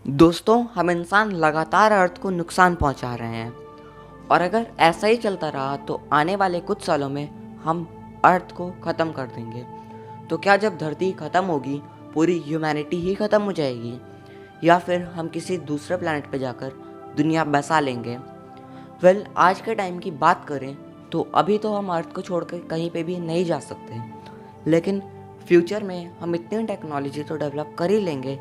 दोस्तों, हम इंसान लगातार अर्थ को नुकसान पहुंचा रहे हैं और अगर ऐसा ही चलता रहा तो आने वाले कुछ सालों में हम अर्थ को ख़त्म कर देंगे। तो क्या जब धरती ख़त्म होगी पूरी ह्यूमैनिटी ही ख़त्म हो जाएगी या फिर हम किसी दूसरे प्लैनेट पर जाकर दुनिया बसा लेंगे? आज के टाइम की बात करें तो अभी तो हम अर्थ को छोड़कर कहीं पे भी नहीं जा सकते, लेकिन फ्यूचर में हम इतनी टेक्नोलॉजी तो डेवलप कर ही लेंगे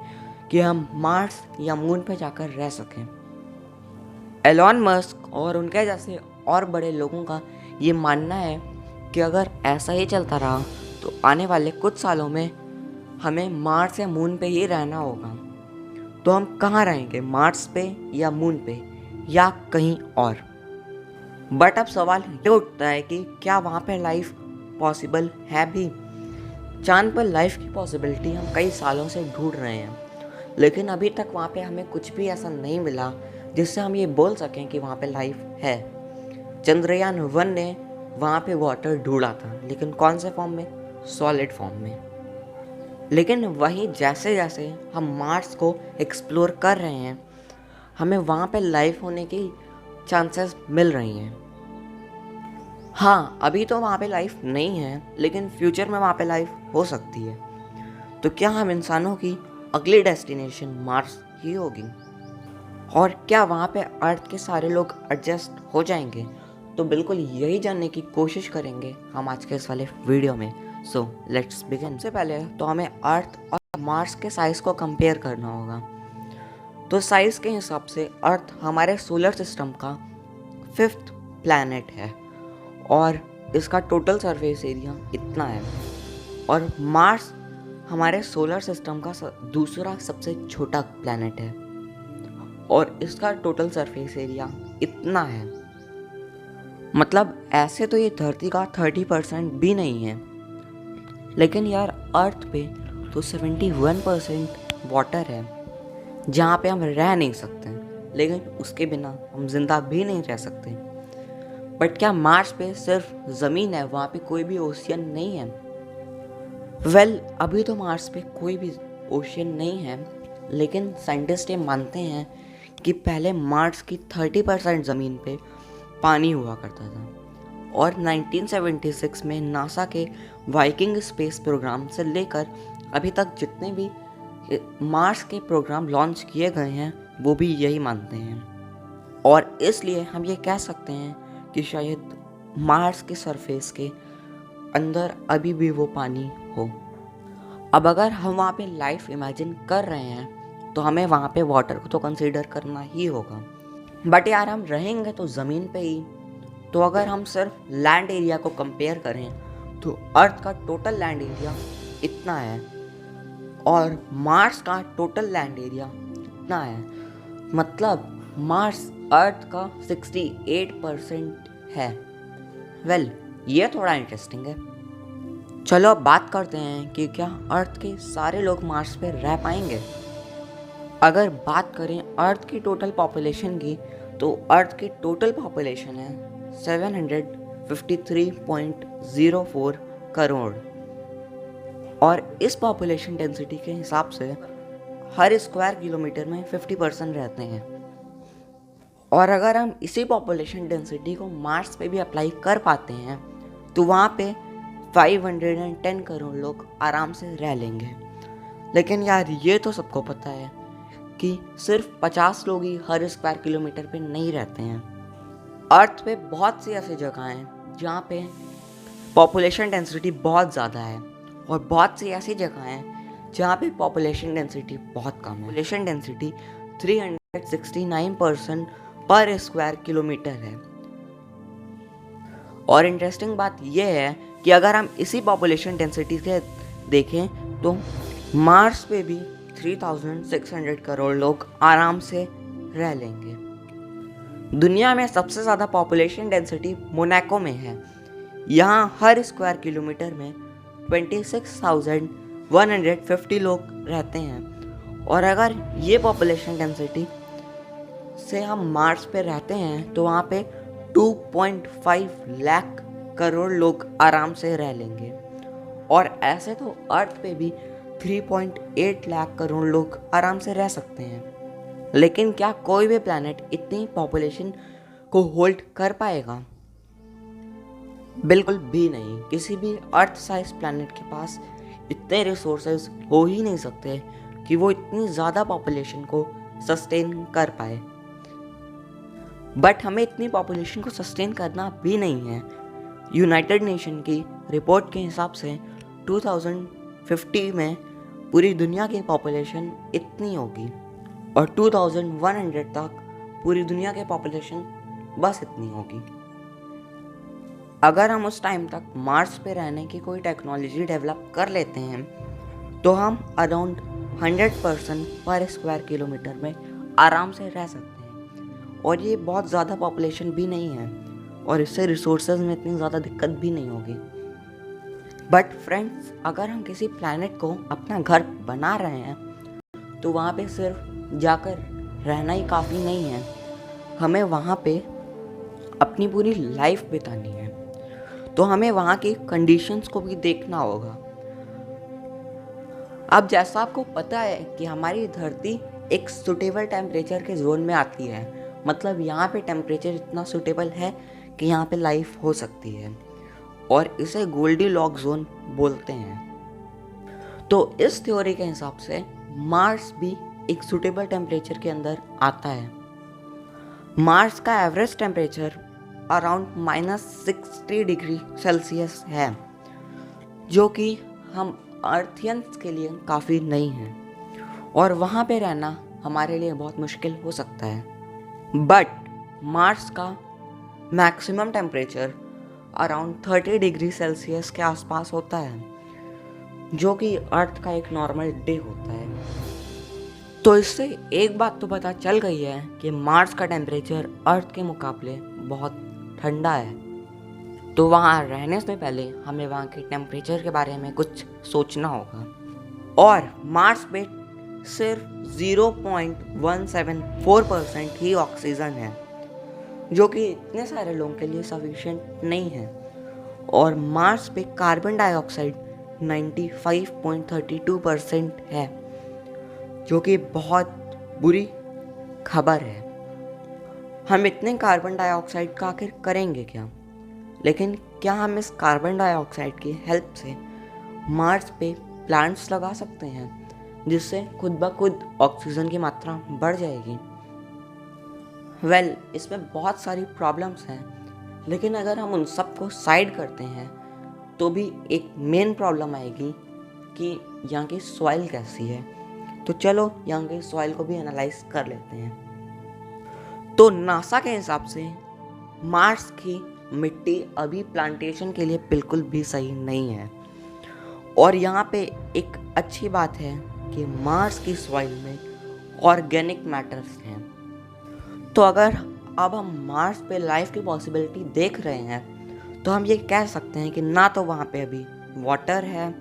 कि हम मार्स या मून पर जाकर रह सकें। एलॉन मस्क और उनके जैसे और बड़े लोगों का ये मानना है कि अगर ऐसा ही चलता रहा तो आने वाले कुछ सालों में हमें मार्स या मून पे ही रहना होगा। तो हम कहाँ रहेंगे, मार्स पे या मून पे या कहीं और? बट अब सवाल ये उठता है कि क्या वहाँ पे लाइफ पॉसिबल है भी? चांद पर लाइफ की पॉसिबिलिटी हम कई सालों से ढूंढ रहे हैं, लेकिन अभी तक वहाँ पे हमें कुछ भी ऐसा नहीं मिला जिससे हम ये बोल सकें कि वहाँ पे लाइफ है। चंद्रयान 1 ने वहाँ पे वाटर ढूंढा था, लेकिन कौन से फॉर्म में? सॉलिड फॉर्म में। लेकिन वहीं जैसे जैसे हम मार्स को एक्सप्लोर कर रहे हैं, हमें वहाँ पे लाइफ होने की चांसेस मिल रही हैं। हाँ, अभी तो वहाँ पे लाइफ नहीं है, लेकिन फ्यूचर में वहाँ पे लाइफ हो सकती है। तो क्या हम इंसानों की अगली डेस्टिनेशन मार्स ही होगी? और क्या वहाँ पे अर्थ के सारे लोग एडजस्ट हो जाएंगे? तो बिल्कुल यही जानने की कोशिश करेंगे हम आज के इस वाले वीडियो में। So let's begin. सबसे पहले तो हमें अर्थ और मार्स के साइज़ को कंपेयर करना होगा। तो साइज़ के हिसाब से अर्थ हमारे सोलर सिस्टम का 5th प्लैनेट है और इसका टोटल सरफेस एरिया इतना है, और मार्स हमारे सोलर सिस्टम का दूसरा सबसे छोटा प्लैनेट है और इसका टोटल सरफेस एरिया इतना है। मतलब ऐसे तो ये धरती का 30% भी नहीं है, लेकिन यार अर्थ पे तो 71% वाटर है जहाँ पे हम रह नहीं सकते, लेकिन उसके बिना हम जिंदा भी नहीं रह सकते। बट क्या मार्स पे सिर्फ ज़मीन है, वहाँ पे कोई भी ओशियन नहीं है? अभी तो मार्स पे कोई भी ओशियन नहीं है, लेकिन साइंटिस्ट ये मानते हैं कि पहले मार्स की 30% ज़मीन पे पानी हुआ करता था, और 1976 में नासा के वाइकिंग स्पेस प्रोग्राम से लेकर अभी तक जितने भी मार्स के प्रोग्राम लॉन्च किए गए हैं वो भी यही मानते हैं। और इसलिए हम ये कह सकते हैं कि शायद मार्स के सरफेस के अंदर अभी भी वो पानी हो। अब अगर हम वहाँ पे लाइफ इमेजिन कर रहे हैं तो हमें वहाँ पे वाटर को तो कंसीडर करना ही होगा। बट यार हम रहेंगे तो ज़मीन पे ही। तो अगर हम सिर्फ लैंड एरिया को कंपेयर करें तो अर्थ का टोटल लैंड एरिया इतना है और मार्स का टोटल लैंड एरिया इतना है। मतलब मार्स अर्थ का 68% है। ये थोड़ा इंटरेस्टिंग है। चलो अब बात करते हैं कि क्या अर्थ के सारे लोग मार्स पे रह पाएंगे। अगर बात करें अर्थ की टोटल पॉपुलेशन की, तो अर्थ की टोटल पॉपुलेशन है 753.04 करोड़, और इस पॉपुलेशन डेंसिटी के हिसाब से हर स्क्वायर किलोमीटर में 50% रहते हैं। और अगर हम इसी पॉपुलेशन डेंसिटी को मार्स पे भी अप्लाई कर पाते हैं तो वहाँ पे 510 करोड़ लोग आराम से रह लेंगे। लेकिन यार ये तो सबको पता है कि सिर्फ 50 लोग ही हर स्क्वायर किलोमीटर पे नहीं रहते हैं। अर्थ पे बहुत सी ऐसी जगह हैं जहाँ पे पॉपुलेशन डेंसिटी बहुत ज़्यादा है, और बहुत सी ऐसी जगह हैं जहाँ पे पॉपुलेशन डेंसिटी बहुत कम है। पॉपुलेशन डेंसिटी 369% पर स्क्वायर किलोमीटर है। और इंटरेस्टिंग बात यह है कि अगर हम इसी पॉपुलेशन डेंसिटी से देखें तो मार्स पे भी 3600 करोड़ लोग आराम से रह लेंगे। दुनिया में सबसे ज़्यादा पॉपुलेशन डेंसिटी मोनाको में है। यहाँ हर स्क्वायर किलोमीटर में 26,150 लोग रहते हैं, और अगर ये पॉपुलेशन डेंसिटी से हम मार्स पे रहते हैं तो वहाँ पे 2.5 लाख करोड़ लोग आराम से रह लेंगे, और ऐसे तो अर्थ पे भी 3.8 लाख करोड़ लोग आराम से रह सकते हैं। लेकिन क्या कोई भी प्लैनेट इतनी पॉपुलेशन को होल्ड कर पाएगा? बिल्कुल भी नहीं। किसी भी अर्थ साइज प्लैनेट के पास इतने रिसोर्सेज हो ही नहीं सकते कि वो इतनी ज़्यादा पॉपुलेशन को सस्टेन कर पाए। बट हमें इतनी पॉपुलेशन को सस्टेन करना भी नहीं है। यूनाइटेड नेशन की रिपोर्ट के हिसाब से 2050 में पूरी दुनिया की पॉपुलेशन इतनी होगी और 2100 तक पूरी दुनिया की पॉपुलेशन बस इतनी होगी। अगर हम उस टाइम तक मार्स पे रहने की कोई टेक्नोलॉजी डेवलप कर लेते हैं तो हम अराउंड 100 पर्सन पर स्क्वायर किलोमीटर में आराम से रह सकते हैं और ये बहुत ज़्यादा पॉपुलेशन भी नहीं है और इससे रिसोर्सेज में इतनी ज़्यादा दिक्कत भी नहीं होगी। बट फ्रेंड्स, अगर हम किसी प्लैनेट को अपना घर बना रहे हैं तो वहाँ पे सिर्फ जाकर रहना ही काफ़ी नहीं है, हमें वहाँ पे अपनी पूरी लाइफ बितानी है। तो हमें वहाँ की कंडीशंस को भी देखना होगा। अब जैसा आपको पता है कि हमारी धरती एक सूटेबल टेम्परेचर के जोन में आती है, मतलब यहाँ पे टेम्परेचर इतना सूटेबल है कि यहाँ पे लाइफ हो सकती है और इसे गोल्डीलॉक्स जोन बोलते हैं। तो इस थ्योरी के हिसाब से मार्स भी एक सूटेबल टेम्परेचर के अंदर आता है। मार्स का average temperature around -60 degree Celsius है, जो कि हम अर्थियंस के लिए काफ़ी नहीं है और वहाँ पे रहना हमारे लिए बहुत मुश्किल हो सकता है। बट मार्स का maximum temperature around 30 degree Celsius के आसपास होता है, जो कि अर्थ का एक नॉर्मल डे होता है। तो इससे एक बात तो पता चल गई है कि मार्स का टेम्परेचर अर्थ के मुकाबले बहुत ठंडा है। तो वहाँ रहने से पहले हमें वहाँ के टेम्परेचर के बारे में कुछ सोचना होगा। और मार्स पे सिर्फ 0.174% ही ऑक्सीजन है, जो कि इतने सारे लोगों के लिए सफिशिएंट नहीं है। और मार्स पे कार्बन डाइऑक्साइड 95.32% है, जो कि बहुत बुरी खबर है। हम इतने कार्बन डाइऑक्साइड का आखिर करेंगे क्या? लेकिन क्या हम इस कार्बन डाइऑक्साइड की हेल्प से मार्स पे प्लांट्स लगा सकते हैं जिससे खुद ब खुद ऑक्सीजन की मात्रा बढ़ जाएगी? इसमें बहुत सारी प्रॉब्लम्स हैं, लेकिन अगर हम उन सब को साइड करते हैं तो भी एक मेन प्रॉब्लम आएगी कि यहाँ की सॉइल कैसी है। तो चलो यहाँ की सॉइल को भी एनालाइज कर लेते हैं। तो नासा के हिसाब से मार्स की मिट्टी अभी प्लांटेशन के लिए बिल्कुल भी सही नहीं है। और यहाँ पे एक अच्छी बात है कि मार्स की सॉइल में ऑर्गेनिक मैटर्स हैं। तो अगर अब हम मार्स पे लाइफ की पॉसिबिलिटी देख रहे हैं तो हम ये कह सकते हैं कि ना तो वहाँ पे अभी वाटर है,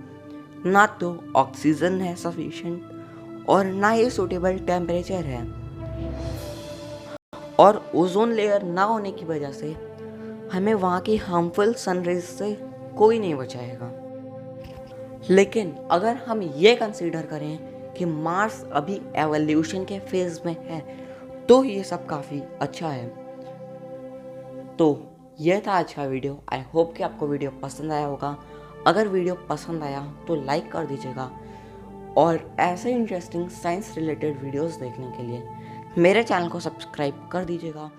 ना तो ऑक्सीजन है सफिशिएंट, और ना ही सूटेबल टेम्परेचर है। और ओजोन लेयर ना होने की वजह से हमें वहाँ की हार्मफुल सनरेज से कोई नहीं बचाएगा। लेकिन अगर हम ये कंसीडर करें कि मार्स अभी एवोल्यूशन के फेज में है तो ये सब काफ़ी अच्छा है। तो यह था आज का वीडियो। आई होप कि आपको वीडियो पसंद आया होगा। अगर वीडियो पसंद आया तो लाइक कर दीजिएगा और ऐसे इंटरेस्टिंग साइंस रिलेटेड वीडियोस देखने के लिए मेरे चैनल को सब्सक्राइब कर दीजिएगा।